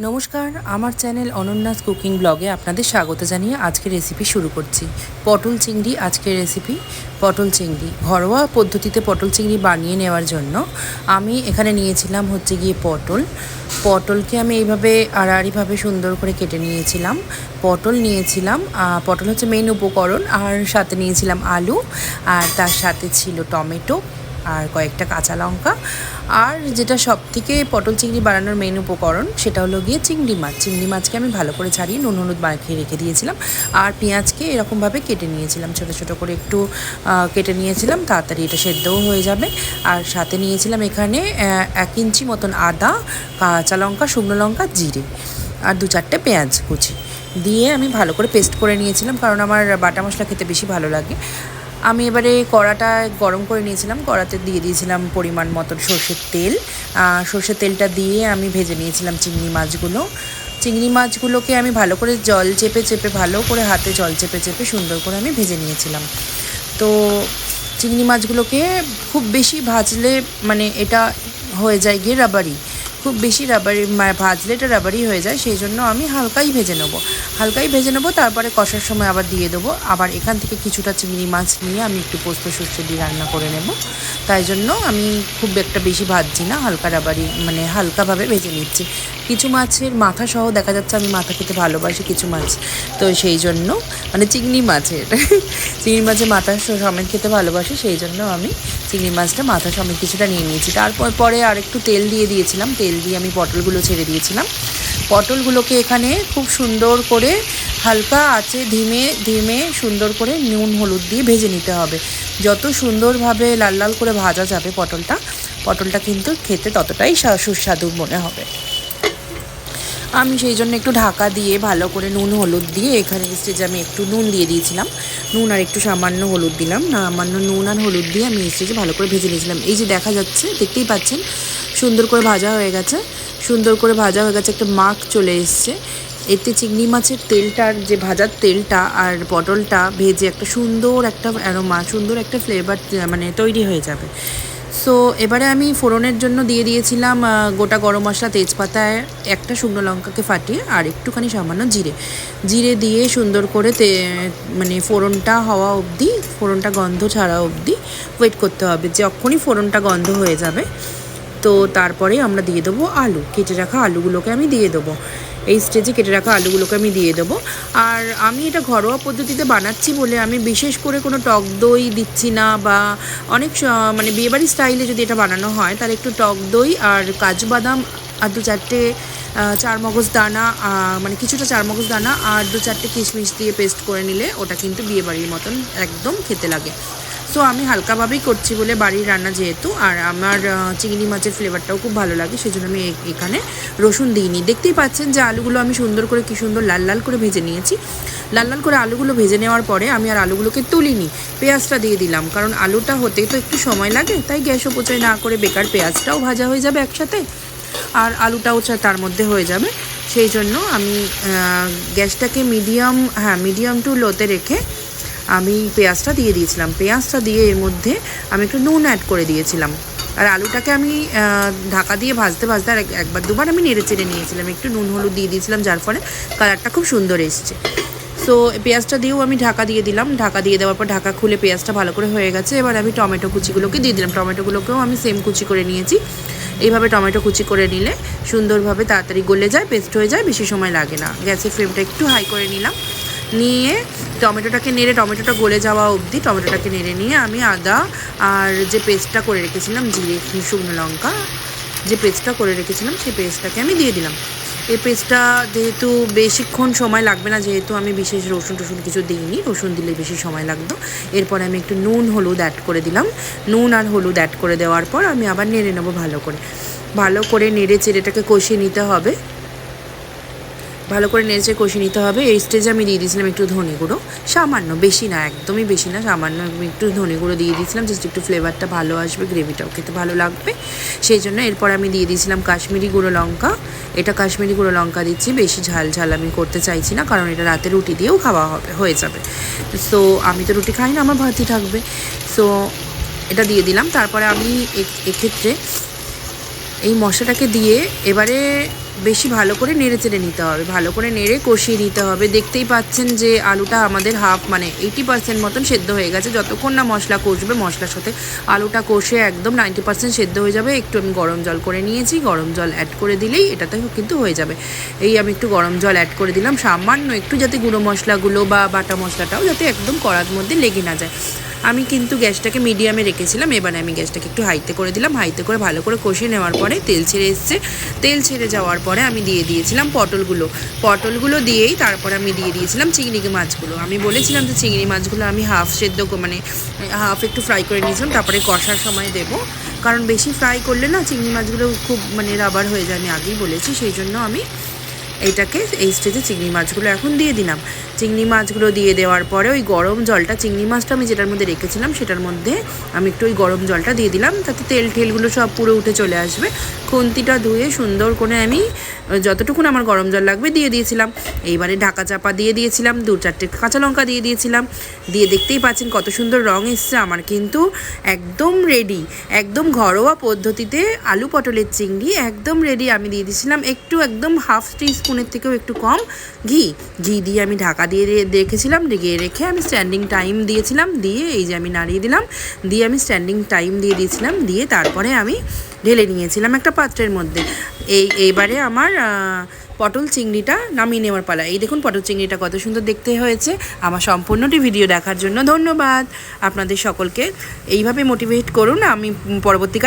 নমস্কার, আমার channel অনন্যাস cooking ব্লগে আপনাদের স্বাগত জানিয়ে আজকের রেসিপি শুরু করছি। পটল চিংড়ি আজকের রেসিপি। পটল চিংড়ি ঘরোয়া পদ্ধতিতে পটল চিংড়ি বানিয়ে নেওয়ার জন্য আমি এখানে নিয়েছিলাম হচ্ছে গিয়ে পটলকে আমি এইভাবে আড়াআড়িভাবে সুন্দর করে কেটে নিয়েছিলাম। পটল নিয়েছিলাম, পটল হচ্ছে মেন উপকরণ, আর সাথে নিয়েছিলাম আলু, আর তার সাথে ছিল টমেটো আর কয়েকটা কাঁচা লঙ্কা। আর যেটা সবথেকে পটল চিংড়ি বানানোর মেন উপকরণ সেটা হলো গিয়ে চিংড়ি মাছকে আমি ভালো করে ছাড়িয়ে নুন হলুদ মাখিয়ে রেখে দিয়েছিলাম। আর পেঁয়াজকে এরকমভাবে কেটে নিয়েছিলাম, ছোটো ছোটো করে একটু কেটে নিয়েছিলাম, তাড়াতাড়ি এটা সেদ্ধও হয়ে যাবে। আর সাথে নিয়েছিলাম এখানে 1 ইঞ্চি মতন আদা, কাঁচা লঙ্কা, শুকনো লঙ্কা, জিরে আর 2-4টে পেঁয়াজ কুচি দিয়ে আমি ভালো করে পেস্ট করে নিয়েছিলাম, কারণ আমার বাটা মশলা খেতে বেশি ভালো লাগে। আমি এবারে কড়াটা গরম করে নিয়েছিলাম, কড়াতে দিয়ে দিয়েছিলাম পরিমাণ মতন সর্ষের তেলটা দিয়ে আমি ভেজে নিয়েছিলাম চিংড়ি মাছগুলোকে আমি ভালো করে জল চেপে ভালো করে হাতে জল চেপে সুন্দর করে আমি ভেজে নিয়েছিলাম। তো চিংড়ি মাছগুলোকে খুব বেশি ভাজলে মানে এটা হয়ে যায় গিয়ে রাবারি, খুব বেশি রাবারি ভাজলে এটা রাবারি হয়ে যায়, সেই জন্য আমি হালকাই ভেজে নেবো। তারপরে কষার সময় আবার দিয়ে দেবো। আবার এখান থেকে কিছুটা চিংড়ি মাছ নিয়ে আমি একটু পোস্ত সর্ষে দিয়ে রান্না করে নেব, তাই জন্য আমি খুব একটা বেশি ভাজছি না, হালকা রাবারি মানে হালকাভাবে ভেজে নিচ্ছি। কিছু মাছের মাথা সহ দেখা যাচ্ছে, আমি মাথা খেতে ভালোবাসি কিছু মাছ, তো সেই জন্য মানে চিংড়ি মাছের মাথা সমেত খেতে ভালোবাসি, সেই জন্য আমি চিংড়ি মাছটা মাথা সমেত কিছুটা নিয়ে নিয়েছি। পরে আর একটু তেল দিয়ে আমি পটলগুলো ছেড়ে দিয়েছিলাম। পটলগুলোকে এখানে খুব সুন্দর করে হালকা আঁচে ধিমে সুন্দর করে নুন হলুদ দিয়ে ভেজে নিতে হবে। যত সুন্দরভাবে লাল লাল করে ভাজা যাবে পটলটা কিন্তু খেতে ততটাই সুস্বাদু মনে হবে। আমি সেই জন্য একটু ঢাকা দিয়ে ভালো করে নুন হলুদ দিয়ে এখানে স্টেজে আমি একটু নুন দিয়ে দিয়েছিলাম, নুন আর একটু সামান্য হলুদ দিলাম, সামান্য নুন আর হলুদ দিয়ে আমি স্টেজে ভালো করে ভেজে নিয়েছিলাম। এই যে দেখা যাচ্ছে, দেখতেই পাচ্ছেন সুন্দর করে ভাজা হয়ে গেছে, একটা মাখ চলে এসছে। এতে চিংড়ি মাছের তেলটার যে ভাজার তেলটা আর পটলটা ভেজে একটা সুন্দর একটা অ্যারোমা, সুন্দর একটা ফ্লেভার মানে তৈরি হয়ে যাবে। সো এবারে আমি ফোড়নের জন্য দিয়ে দিয়েছিলাম গোটা গরম মশলা, তেজপাতায় একটা শুকনো লঙ্কাকে ফাটিয়ে আর একটুখানি সামান্য জিরে দিয়ে সুন্দর করে মানে ফোড়নটা গন্ধ ছাড়া অবধি ওয়েট করতে হবে। যখনই ফোড়নটা গন্ধ হয়ে যাবে তো তারপরে আমরা দিয়ে দেবো কেটে রাখা আলুগুলোকে আমি দিয়ে দেবো। এই স্টেজে কেটে রাখা আলুগুলোকে আমি দিয়ে দেবো। আর আমি এটা ঘরোয়া পদ্ধতিতে বানাচ্ছি বলে আমি বিশেষ করে কোনো টক দই দিচ্ছি না, বা অনেক মানে বিয়েবাড়ি স্টাইলে যদি এটা বানানো হয় তাহলে একটু টক দই আর কাজু বাদাম আর 2-4টে চারমগজ দানা, মানে কিছুটা চারমগজ দানা আর 2-4টে কিশমিশ দিয়ে পেস্ট করে নিলে ওটা কিন্তু বিয়েবাড়ির মতন একদম খেতে লাগে। সো আমি হালকাভাবেই করছি বলে, বাড়ির রান্না যেহেতু, আর আমার চিংড়ি মাছের ফ্লেভারটাও খুব ভালো লাগে, সেজন্য আমি এখানে রসুন দিইনি। দেখতেই পাচ্ছেন যে আলুগুলো আমি সুন্দর করে কি সুন্দর লাল লাল করে ভেজে নিয়েছি। লাল লাল করে আলুগুলো ভেজে নেওয়ার পরে আমি আর আলুগুলোকে তুলিনি, পেঁয়াজটা দিয়ে দিলাম, কারণ আলুটা হতে তো একটু সময় লাগে, তাই গ্যাস অপচয় না করে বেকার পেঁয়াজটাও ভাজা হয়ে যাবে একসাথে, আর আলুটাও তার মধ্যে হয়ে যাবে। সেই জন্য আমি গ্যাসটাকে মিডিয়াম টু লোতে রেখে আমি পেঁয়াজটা দিয়ে দিয়েছিলাম। পেঁয়াজটা দিয়ে এর মধ্যে আমি একটু নুন অ্যাড করে দিয়েছিলাম, আর আলুটাকে আমি ঢাকা দিয়ে ভাজতে আর একবার দুবার আমি নেড়ে চেড়ে নিয়েছিলাম, একটু নুন হলুদ দিয়ে দিয়েছিলাম, যার ফলে কালারটা খুব সুন্দর এসছে। সো পেঁয়াজটা দিয়েও আমি ঢাকা দিয়ে দিলাম, ঢাকা দিয়ে দেওয়ার পর ঢাকা খুলে পেঁয়াজটা ভালো করে হয়ে গেছে। এবার আমি টমেটো কুচিগুলোকে দিয়ে দিলাম, টমেটোগুলোকেও আমি সেম কুচি করে নিয়েছি। এইভাবে টমেটো কুচি করে নিলে সুন্দরভাবে তাড়াতাড়ি গলে যায়, পেস্ট হয়ে যায়, বেশি সময় লাগে না। গ্যাসের ফ্লেমটা একটু হাই করে নিয়ে টমেটোটা গলে যাওয়া অবধি টমেটোটাকে নেড়ে নিয়ে আমি আদা আর যে পেস্টটা করে রেখেছিলাম, জিরে শুকনো লঙ্কা যে পেস্টটা করে রেখেছিলাম, সেই পেস্টটাকে আমি দিয়ে দিলাম। এই পেস্টটা যেহেতু বেশিক্ষণ সময় লাগবে না, যেহেতু আমি বিশেষ রসুন কিছু দিইনি, রসুন দিলে বেশি সময় লাগতো। এরপরে আমি একটু নুন হলুদ অ্যাড করে দিলাম। নুন আর হলুদ অ্যাড করে দেওয়ার পর আমি আবার নেড়ে নেবো ভালো করে নেড়ে চেড়েটাকে কষিয়ে নিতে হবে। কষিয়ে নিতে হবে। এই স্টেজে আমি দিয়ে দিয়েছিলাম একটু ধনে গুঁড়ো, সামান্য, বেশি না, একদমই বেশি না, সামান্য একটু ধনে গুঁড়ো দিয়ে দিয়েছিলাম, জাস্ট একটু ফ্লেভারটা ভালো আসবে, গ্রেভিটাও খেতে ভালো লাগবে সেই জন্য। এরপর আমি দিয়ে দিয়েছিলাম কাশ্মীরি গুঁড়ো লঙ্কা। এটা কাশ্মীরি গুঁড়ো লঙ্কা দিচ্ছি, বেশি ঝাল আমি করতে চাইছি না, কারণ এটা রাতে রুটি দিয়েও হয়ে যাবে। সো আমি তো রুটি খাই না, আমার ভাতই থাকবে। সো এটা দিয়ে দিলাম। তারপরে আমি এক্ষেত্রে এই মশলাটাকে দিয়ে এবারে বেশি ভালো করে নেড়ে চেড়ে নিতে হবে, ভালো করে নেড়ে কষিয়ে নিতে হবে। দেখতেই পাচ্ছেন যে আলুটা আমাদের হাফ মানে 80% মতন সেদ্ধ হয়ে গেছে। যতক্ষণ না মশলা কষবে, মশলার সাথে আলুটা কষে একদম 90% সেদ্ধ হয়ে যাবে। একটু আমি গরম জল করে নিয়েছি, গরম জল অ্যাড করে দিলেই এটাতে কিন্তু হয়ে যাবে। এই আমি একটু গরম জল অ্যাড করে দিলাম সামান্য একটু, যাতে গুঁড়ো মশলাগুলো বা বাটা মশলাটাও যাতে একদম কড়ার মধ্যে লেগে না যায়। আমি কিন্তু গ্যাসটাকে মিডিয়ামে রেখেছিলাম, এবারে আমি গ্যাসটাকে একটু হাইতে করে দিলাম। হাইতে করে ভালো করে কষিয়ে নেওয়ার পরে তেল ছেড়ে এসছে। তেল ছেড়ে যাওয়ার পরে আমি দিয়ে দিয়েছিলাম পটলগুলো দিয়েই তারপরে আমি দিয়ে দিয়েছিলাম চিংড়ি মাছগুলো। আমি বলেছিলাম যে চিংড়ি মাছগুলো আমি হাফ সেদ্ধ মানে হাফ একটু ফ্রাই করে নিয়েছিলাম, তারপরে কষার সময় দেবো, কারণ বেশি ফ্রাই করলে না চিংড়ি মাছগুলো খুব মানে রাবার হয়ে যায়, আমি আগেই বলেছি। সেই জন্য আমি এইটাকে এই স্টেজে চিংড়ি মাছগুলো এখন দিয়ে দিলাম। চিংড়ি মাছগুলো দিয়ে দেওয়ার পরে ওই গরম জলটা, চিংড়ি মাছটা আমি যেটার মধ্যে রেখেছিলাম সেটার মধ্যে আমি একটু ওই গরম জলটা দিয়ে দিলাম, তাতে তেল ঠেলগুলো সব পুরো উঠে চলে আসবে। খুন্তিটা ধুয়ে সুন্দর করে আমি যতটুকুন আমার গরম জল লাগবে দিয়ে দিয়েছিলাম। এইবারে ঢাকা চাপা দিয়ে দিয়েছিলাম, 2-4টে কাঁচা লঙ্কা দিয়ে দিয়েছিলাম। দিয়ে দেখতেই পাচ্ছেন কত সুন্দর রং এসছে। আমার কিন্তু একদম রেডি, একদম ঘরোয়া পদ্ধতিতে আলু পটলের চিংড়ি একদম রেডি। আমি দিয়ে দিয়েছিলাম একটু একদম হাফ টিস্পুনের থেকেও একটু কম ঘি দিয়ে আমি ঢাকা দিয়ে রেখেছিলাম। রেখে আমি স্ট্যান্ডিং টাইম দিয়েছিলাম, দিয়ে এই যে আমি নাড়িয়ে দিলাম, দিয়ে আমি স্ট্যান্ডিং টাইম দিয়ে দিয়েছিলাম, দিয়ে তারপরে আমি ঢেলে নিয়েছিলাম একটা পাত্রের মধ্যে। এইবারে আমার পটল চিংড়িটা নামিয়ে নেওয়ার পালা। এই দেখুন পটল চিংড়িটা কত সুন্দর দেখতে হয়েছে। আমার সম্পূর্ণটি ভিডিও দেখার জন্য ধন্যবাদ। আপনাদের সকলকে এইভাবে মোটিভেট করুন, আমি পরবর্তীকালে